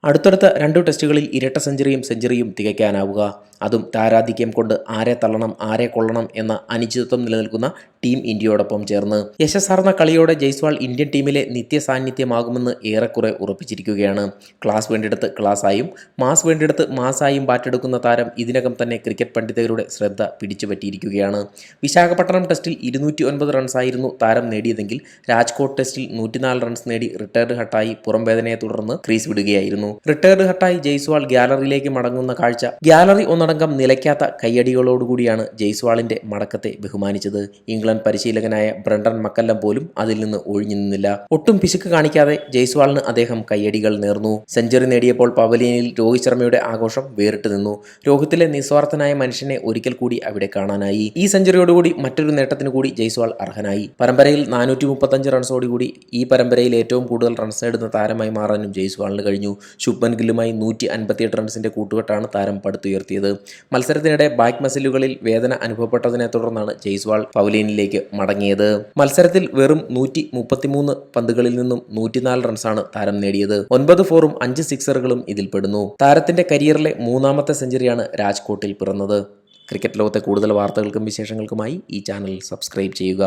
അടുത്തടുത്ത 2 ടെസ്റ്റുകളിൽ ഇരട്ട സെഞ്ചുറിയും തികയ്ക്കാനാവുക. അതും താരാധിക്യം കൊണ്ട് ആരെ തള്ളണം ആരെ കൊള്ളണം എന്ന അനിശ്ചിതത്വം നിലനിൽക്കുന്ന ടീം ഇന്ത്യയോടൊപ്പം ചേർന്ന്. യശസ്സാർന്ന കളിയോടെ ജയ്സ്വാൾ ഇന്ത്യൻ ടീമിലെ നിത്യസാന്നിധ്യമാകുമെന്ന് ഏറെക്കുറെ ഉറപ്പിച്ചിരിക്കുകയാണ്. ക്ലാസ് വേണ്ടിടത്ത് ക്ലാസായും മാസ് വേണ്ടിടത്ത് മാസായും ബാറ്റെടുക്കുന്ന താരം ഇതിനകം തന്നെ ക്രിക്കറ്റ് പണ്ഡിതരുടെ ശ്രദ്ധ പിടിച്ചുപറ്റിയിരിക്കുകയാണ്. വിശാഖപട്ടണം ടെസ്റ്റിൽ 209 റൺസായിരുന്നു താരം നേടിയതെങ്കിൽ രാജ്കോട്ട് ടെസ്റ്റിൽ 104 റൺസ് നേടി റിട്ടയർഡ് ഹട്ടായി പുറംവേദനയെ തുടർന്ന് ക്രീസ് വിടുകയായിരുന്നു. റിട്ടയർഡ് ഹട്ടായി ജയ്സ്വാൾ ഗ്യാലറിയിലേക്ക് മടങ്ങുന്ന കാഴ്ച ഗ്യാലറി ഒന്നടങ്കം നിലയ്ക്കാത്ത കയ്യടികളോടുകൂടിയാണ് ജയ്സ്വാളിന്റെ മടക്കത്തെ ബഹുമാനിച്ചത്. ഇംഗ്ലണ്ട് പരിശീലകനായ ബ്രണ്ടൻ മക്കല്ലം പോലും അതിൽ നിന്ന് ഒഴിഞ്ഞു നിന്നില്ല. ഒട്ടും പിശുക്ക് കാണിക്കാതെ ജയ്സ്വാളിന് അദ്ദേഹം കയ്യടികൾ നേർന്നു. സെഞ്ചുറി നേടിയപ്പോൾ പവലിയനിൽ രോഹിത് ശർമ്മയുടെ ആഘോഷം വേറിട്ട് നിന്നു. രോഹിത്തിലെ നിസ്വാർത്ഥനായ മനുഷ്യനെ ഒരിക്കൽ കൂടി അവിടെ കാണാനായി. ഈ സെഞ്ചുറിയോടുകൂടി മറ്റൊരു നേട്ടത്തിനു കൂടി ജയ്സ്വാൾ അർഹനായി. പരമ്പരയിൽ 435 റൺസോടുകൂടി ഈ പരമ്പരയിൽ ഏറ്റവും കൂടുതൽ റൺസ് നേടുന്ന താരമായി മാറാനും ജയ്സ്വാളിന് കഴിഞ്ഞു. ശുഭ്മൻ ഗില്ലുമായി 158 റൺസിന്റെ കൂട്ടുകെട്ടാണ് താരം പടുത്തുയർത്തിയത്. മത്സരത്തിനിടെ ബാക്ക് മസിലുകളിൽ വേദന അനുഭവപ്പെട്ടതിനെ തുടർന്നാണ് ജയ്സ്വാൾ പവലിയനിലേക്ക് മടങ്ങിയത്. മത്സരത്തിൽ വെറും 133 പന്തുകളിൽ നിന്നും 104 റൺസാണ് താരം നേടിയത്. 9 ഫോറും 5 സിക്സറുകളും ഇതിൽപ്പെടുന്നു. താരത്തിന്റെ കരിയറിലെ 3ാമത്തെ സെഞ്ചുറിയാണ് രാജ്കോട്ടിൽ പിറന്നത്. ക്രിക്കറ്റ് ലോകത്തെ കൂടുതൽ വാർത്തകൾക്കും വിശേഷങ്ങൾക്കുമായി ഈ ചാനൽ സബ്സ്ക്രൈബ് ചെയ്യുക.